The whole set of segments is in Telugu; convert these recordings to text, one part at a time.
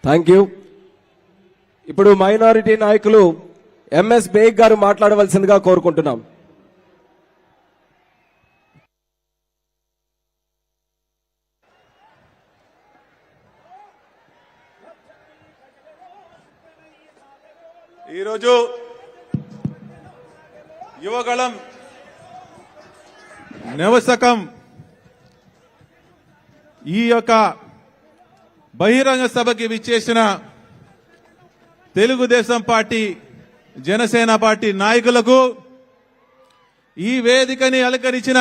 Thank you. ఇప్పుడు మైనారిటీ నాయకులు ఎంఎస్ బేగ్ గారు మాట్లాడవలసిందిగా కోరుకుంటున్నాం. ఈరోజు యువగళం నవశకం ఈ యొక్క బహిరంగ సభకి విచ్చేసిన తెలుగుదేశం పార్టీ, జనసేన పార్టీ నాయకులకు, ఈ వేదికని అలంకరించిన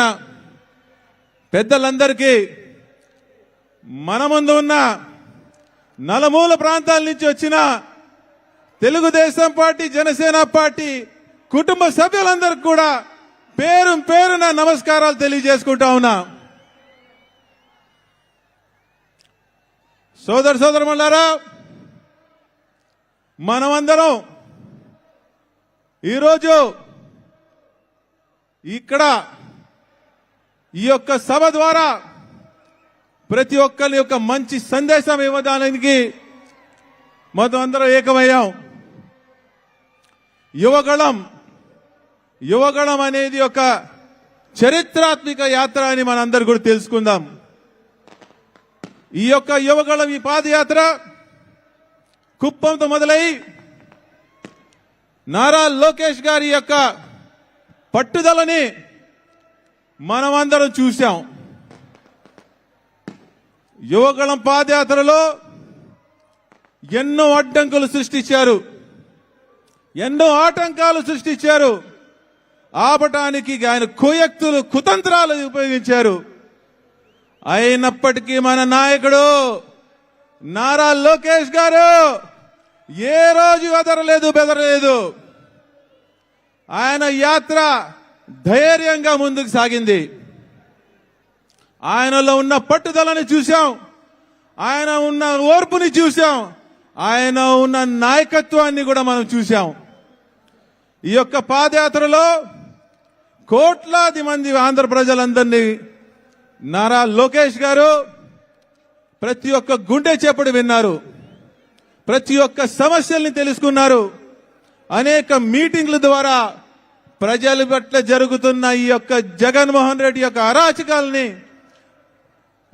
పెద్దలందరికీ, మన ముందు ఉన్న నలుమూల ప్రాంతాల నుంచి వచ్చిన తెలుగుదేశం పార్టీ, జనసేన పార్టీ కుటుంబ సభ్యులందరికీ కూడా పేరు పేరున నమస్కారాలు తెలియజేసుకుంటా ఉన్నా. సోదరులారా, మనమందరం ఈరోజు ఇక్కడ ఈ యొక్క సభ ద్వారా ప్రతి ఒక్కరి యొక్క మంచి సందేశం ఇవ్వడానికి మొత్తం అందరం ఏకమయ్యాం. యువగళం అనేది ఒక చరిత్రాత్మక యాత్ర అని మనందరూ కూడా తెలుసుకుందాం. ఈ యొక్క యువగళం, ఈ పాదయాత్ర కుప్పంతో మొదలై నారా లోకేష్ గారి యొక్క పట్టుదలని మనమందరం చూశాం. యువగళం పాదయాత్రలో ఎన్నో అడ్డంకులు సృష్టించారు, ఎన్నో ఆటంకాలు సృష్టించారు. ఆపటానికి ఆయన కుయక్తులు, కుతంత్రాలు ఉపయోగించారు. అయినప్పటికీ మన నాయకుడు నారా లోకేష్ గారు ఏ రోజు బెదరలేదు. ఆయన యాత్ర ధైర్యంగా ముందుకు సాగింది. ఆయనలో ఉన్న పట్టుదలని చూశాం, ఆయన ఉన్న ఓర్పుని చూశాం, ఆయన ఉన్న నాయకత్వాన్ని కూడా మనం చూశాం. ఈ యొక్క పాదయాత్రలో కోట్లాది మంది ఆంధ్ర ప్రజలందరినీ నారా లోకేష్ గారు ప్రతి ఒక్క గుండె చప్పుడు విన్నారు, ప్రతి ఒక్క సమస్యల్ని తెలుసుకున్నారు. అనేక మీటింగ్ల ద్వారా ప్రజల పట్ల జరుగుతున్న ఈ యొక్క జగన్మోహన్ రెడ్డి యొక్క అరాచకాలని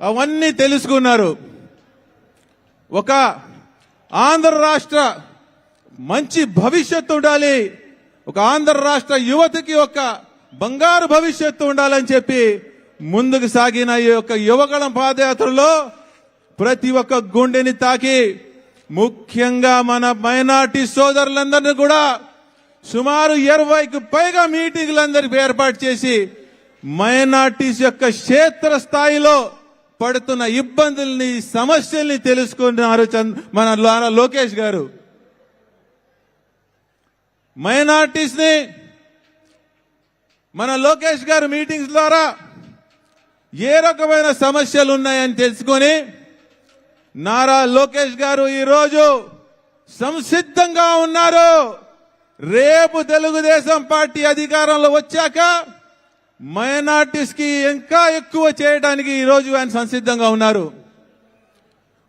అవన్నీ తెలుసుకున్నారు. ఒక ఆంధ్ర రాష్ట్ర మంచి భవిష్యత్తు ఉండాలి, ఒక ఆంధ్ర రాష్ట్ర యువతకి ఒక బంగారు భవిష్యత్తు ఉండాలని చెప్పి ముందుకు సాగిన ఈ యొక్క యువగళం పాదయాత్రలో ప్రతి ఒక్క గుండెని తాకి, ముఖ్యంగా మన మైనార్టీ సోదరులందరినీ కూడా సుమారు 20కి పైగా మీటింగ్లందరికీ ఏర్పాటు చేసి మైనార్టీస్ యొక్క క్షేత్ర స్థాయిలో పడుతున్న ఇబ్బందుల్ని, సమస్యల్ని తెలుసుకున్నారు మన లోకేష్ గారు. మైనార్టీస్ ని మన లోకేష్ గారు మీటింగ్స్ ద్వారా ఏ రకమైన సమస్యలు ఉన్నాయని తెలుసుకొని నారా లోకేష్ గారు ఈరోజు సంసిద్ధంగా ఉన్నారు. రేపు తెలుగుదేశం పార్టీ అధికారంలో వచ్చాక మైనార్టీస్ కి ఇంకా ఎక్కువ చేయడానికి ఈరోజు ఆయన సంసిద్ధంగా ఉన్నారు.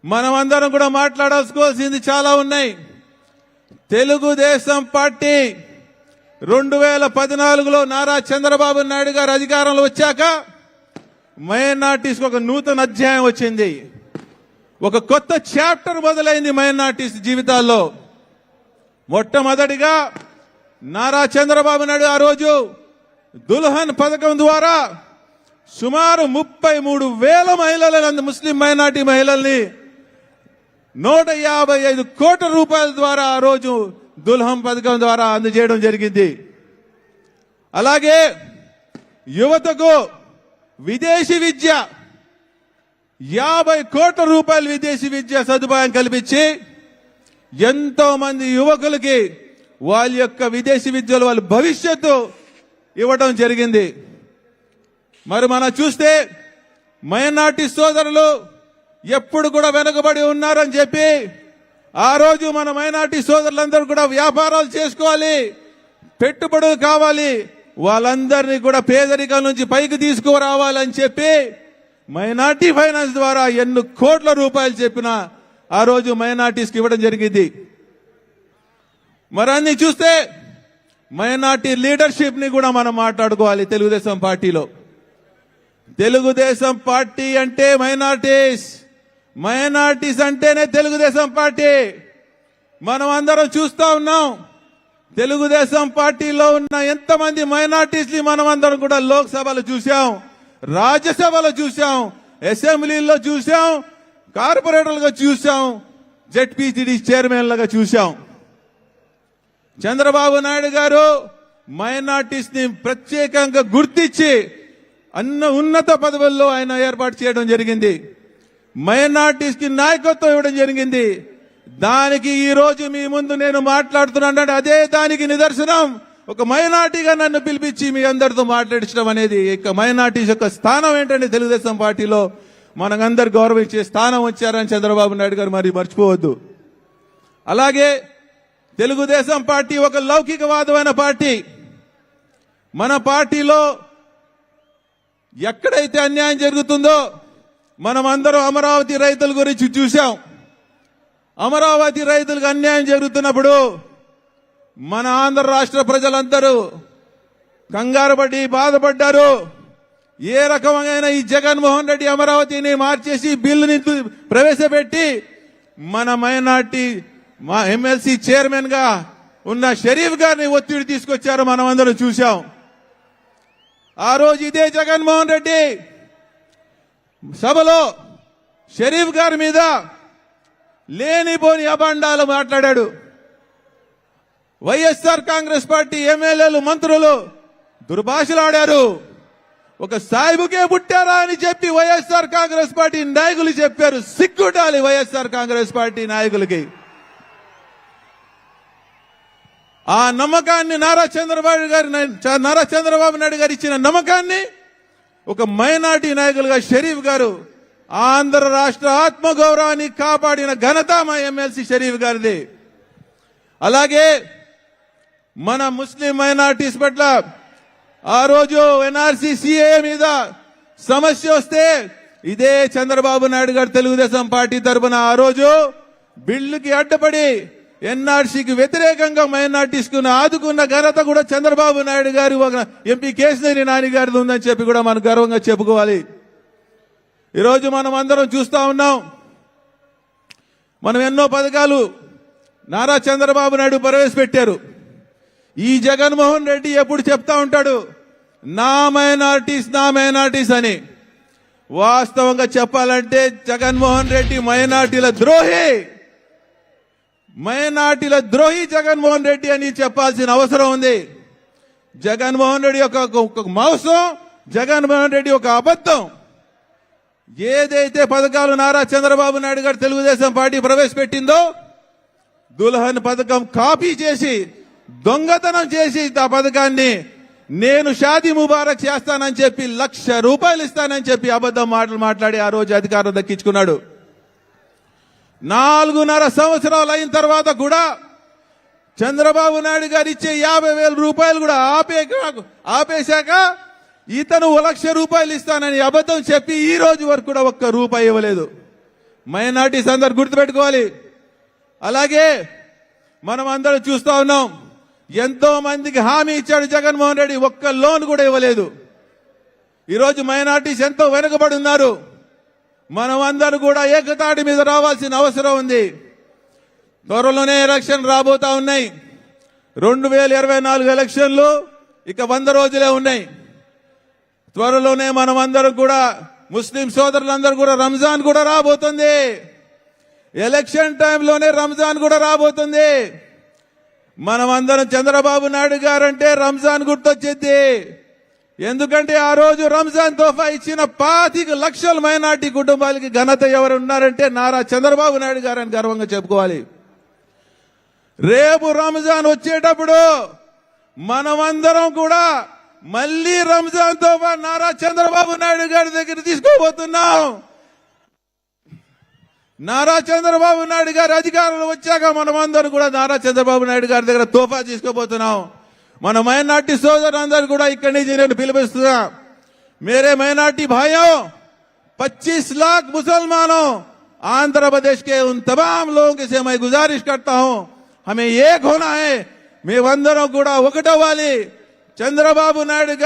మనమందరం కూడా మాట్లాడాల్సుకోవాల్సింది చాలా ఉన్నాయి. తెలుగుదేశం పార్టీ 2014లో నారా చంద్రబాబు నాయుడు గారు అధికారంలో వచ్చాక మైనార్టీస్ ఒక నూతన అధ్యాయం వచ్చింది, ఒక కొత్త చాప్టర్ మొదలైంది మైనార్టీస్ జీవితాల్లో. మొట్టమొదటిగా నారా చంద్రబాబు నాయుడు ఆ రోజు దుల్హన్ పథకం ద్వారా సుమారు 33,000 మహిళలను, ముస్లిం మైనార్టీ మహిళల్ని 155 కోట్ల రూపాయల ద్వారా ఆ రోజు దుల్హన్ పథకం ద్వారా అందజేయడం జరిగింది. అలాగే యువతకు విదేశీ విద్య 50 కోట్ల రూపాయలు విదేశీ విద్య సదుపాయం కల్పించి ఎంతో మంది యువకులకి వాళ్ళ యొక్క విదేశీ విద్యలో వాళ్ళ భవిష్యత్తు ఇవ్వడం జరిగింది. మరి మనం చూస్తే మైనార్టీ సోదరులు ఎప్పుడు కూడా వెనుకబడి ఉన్నారని చెప్పి ఆ రోజు మన మైనార్టీ సోదరులందరూ కూడా వ్యాపారాలు చేసుకోవాలి, పెట్టుబడులు కావాలి, వాళ్ళందరినీ కూడా పేదరికం నుంచి పైకి తీసుకురావాలని చెప్పి మైనార్టీ ఫైనాన్స్ ద్వారా ఎన్ని కోట్ల రూపాయలు చెప్పినా ఆ రోజు మైనార్టీస్కి ఇవ్వడం జరిగింది. మరి అన్ని చూస్తే మైనార్టీ లీడర్షిప్ ని కూడా మనం మాట్లాడుకోవాలి. తెలుగుదేశం పార్టీలో తెలుగుదేశం పార్టీ అంటే మైనార్టీస్ అంటేనే తెలుగుదేశం పార్టీ. మనం అందరం చూస్తా ఉన్నాం. తెలుగుదేశం పార్టీలో ఉన్న ఎంతమంది మైనార్టీస్ ని మనం అందరం కూడా లోక్సభలో చూసాం, రాజ్యసభలో చూసాం, అసెంబ్లీలో చూసాం, కార్పొరేటర్లుగా చూసాం, జెడ్పీటీడీ చైర్మన్లుగా చూసాం. చంద్రబాబు నాయుడు గారు మైనార్టీస్ ని ప్రత్యేకంగా గుర్తించి ఉన్నత పదవుల్లో ఆయన ఏర్పాటు చేయడం జరిగింది. మైనార్టీస్ కి నాయకత్వం ఇవ్వడం జరిగింది. దానికి ఈ రోజు మీ ముందు నేను మాట్లాడుతున్నాను. అదే దానికి నిదర్శనం. ఒక మైనార్టీగా నన్ను పిలిపించి మీ అందరితో మాట్లాడించడం అనేది ఇక మైనార్టీస్ యొక్క స్థానం ఏంటంటే తెలుగుదేశం పార్టీలో మనకందరు గౌరవించే స్థానం వచ్చారని చంద్రబాబు నాయుడు గారు మరి మర్చిపోవద్దు. అలాగే తెలుగుదేశం పార్టీ ఒక లౌకికవాదమైన పార్టీ. మన పార్టీలో ఎక్కడైతే అన్యాయం జరుగుతుందో మనం అందరం అమరావతి రైతుల గురించి చూశాం. అమరావతి రైతులకు అన్యాయం జరుగుతున్నప్పుడు మన ఆంధ్ర రాష్ట్ర ప్రజలందరూ కంగారు పడి బాధపడ్డారు. ఏ రకమైన ఈ జగన్మోహన్ రెడ్డి అమరావతిని మార్చేసి బిల్లుని ప్రవేశపెట్టి మన మైనార్టీ మా ఎమ్మెల్సీ చైర్మన్ గా ఉన్న షరీఫ్ గారిని ఒత్తిడి తీసుకొచ్చారు. మనం అందరం చూశాం. ఆ రోజు ఇదే జగన్మోహన్ రెడ్డి సభలో షరీఫ్ గారి మీద లేనిపోని అభాండాలు మాట్లాడాడు. వైఎస్ఆర్ కాంగ్రెస్ పార్టీ ఎమ్మెల్యేలు మంత్రులు దుర్భాషలాడారు. ఒక సాయిబుకే పుట్టారా అని చెప్పి వైఎస్ఆర్ కాంగ్రెస్ పార్టీ నాయకులు చెప్పారు. సిగ్గుండాలి వైఎస్ఆర్ కాంగ్రెస్ పార్టీ నాయకులకి. ఆ నమ్మకాన్ని నారా చంద్రబాబు నాయుడు గారు ఇచ్చిన నమ్మకాన్ని ఒక మైనార్టీ నాయకులుగా షరీఫ్ గారు ఆంధ్ర రాష్ట్ర ఆత్మగౌరవాన్ని కాపాడిన ఘనత మా ఎమ్మెల్సీ షరీఫ్ గారిది. అలాగే మన ముస్లిం మైనార్టీస్ పట్ల ఆ రోజు ఎన్ఆర్సీ సిఏఏ మీద సమస్య వస్తే ఇదే చంద్రబాబు నాయుడు గారు తెలుగుదేశం పార్టీ తరఫున ఆ రోజు బిల్లుకి అడ్డుపడి ఎన్ఆర్సీకి వ్యతిరేకంగా మైనార్టీస్ కు ఆదుకున్న ఘనత కూడా చంద్రబాబు నాయుడు గారు ఒక ఎంపీ కేశినేని నాని గారిది ఉందని చెప్పి కూడా మనం గర్వంగా చెప్పుకోవాలి. ఈరోజు మనం అందరం చూస్తా ఉన్నాం. మనం ఎన్నో పథకాలు నారా చంద్రబాబు నాయుడు ప్రవేశపెట్టారు. ఈ జగన్మోహన్ రెడ్డి ఎప్పుడు చెప్తా ఉంటాడు నా మైనార్టీస్ అని. వాస్తవంగా చెప్పాలంటే జగన్మోహన్ రెడ్డి మైనార్టీల ద్రోహి జగన్మోహన్ రెడ్డి అని చెప్పాల్సిన అవసరం ఉంది. జగన్మోహన్ రెడ్డి ఒక మోసం, జగన్మోహన్ రెడ్డి ఒక అబద్ధం. ఏదైతే పథకాలు నారా చంద్రబాబు నాయుడు గారు తెలుగుదేశం పార్టీ ప్రవేశపెట్టిందో దుల్హన్ పథకం కాపీ చేసి దొంగతనం చేసి ఆ పథకాన్ని నేను షాదీ ముబారక్ చేస్తానని చెప్పి ₹1,00,000 ఇస్తానని చెప్పి అబద్ధం మాటలు మాట్లాడి ఆ రోజు అధికారం దక్కించుకున్నాడు. 4.5 సంవత్సరాలు అయిన తర్వాత కూడా చంద్రబాబు నాయుడు గారు ఇచ్చే ₹50,000 కూడా ఆపేశాక ఇతను ₹1,00,000 ఇస్తానని అబద్ధం చెప్పి ఈ రోజు వరకు కూడా ₹1 ఇవ్వలేదు. మైనార్టీస్ అందరు గుర్తుపెట్టుకోవాలి. అలాగే మనం అందరం చూస్తా ఉన్నాం. ఎంతో మందికి హామీ ఇచ్చాడు జగన్మోహన్ రెడ్డి, ఒక్క లోన్ కూడా ఇవ్వలేదు. ఈరోజు మైనార్టీస్ ఎంతో వెనుకబడి ఉన్నారు. మనం అందరూ కూడా ఏకతాటి మీద రావాల్సిన అవసరం ఉంది. త్వరలోనే ఎలక్షన్ రాబోతా ఉన్నాయి. 2024 ఎలక్షన్లు ఇక 100 రోజులే ఉన్నాయి. త్వరలోనే మనం అందరం కూడా ముస్లిం సోదరులందరూ కూడా రంజాన్ కూడా రాబోతుంది. ఎలక్షన్ టైంలోనే రంజాన్ కూడా రాబోతుంది. మనం అందరం చంద్రబాబు నాయుడు గారంటే రంజాన్ గుర్తొచ్చింది. ఎందుకంటే ఆ రోజు రంజాన్ తోఫా ఇచ్చిన 25 లక్షల మైనార్టీ కుటుంబాలకి ఘనత ఎవరు ఉన్నారంటే నారా చంద్రబాబు నాయుడు గారని గర్వంగా చెప్పుకోవాలి. రేపు రంజాన్ వచ్చేటప్పుడు మనమందరం కూడా మళ్ళీ రంజాన్ తోఫా నారా చంద్రబాబు నాయుడు గారి దగ్గర తీసుకోబోతున్నాం. నారా చంద్రబాబు నాయుడు గారి అధికారంలో వచ్చాక మనమందరం కూడా నారా చంద్రబాబు నాయుడు గారి దగ్గర తోఫా తీసుకోబోతున్నాం. మన మైనార్టీ సోదరులందరూ కూడా ఇక్కడి నుంచి నేను పిలుపుస్తున్నా. मेरे माइनॉरिटी भाइयों 25 लाख मुसलमानों आंध्र प्रदेश के उन तमाम लोगों से मैं गुजारिश करता हूं, हमें एक होना है. మేమందరం కూడా ఒకటవ్వాలి. చంద్రబాబు నాయుడు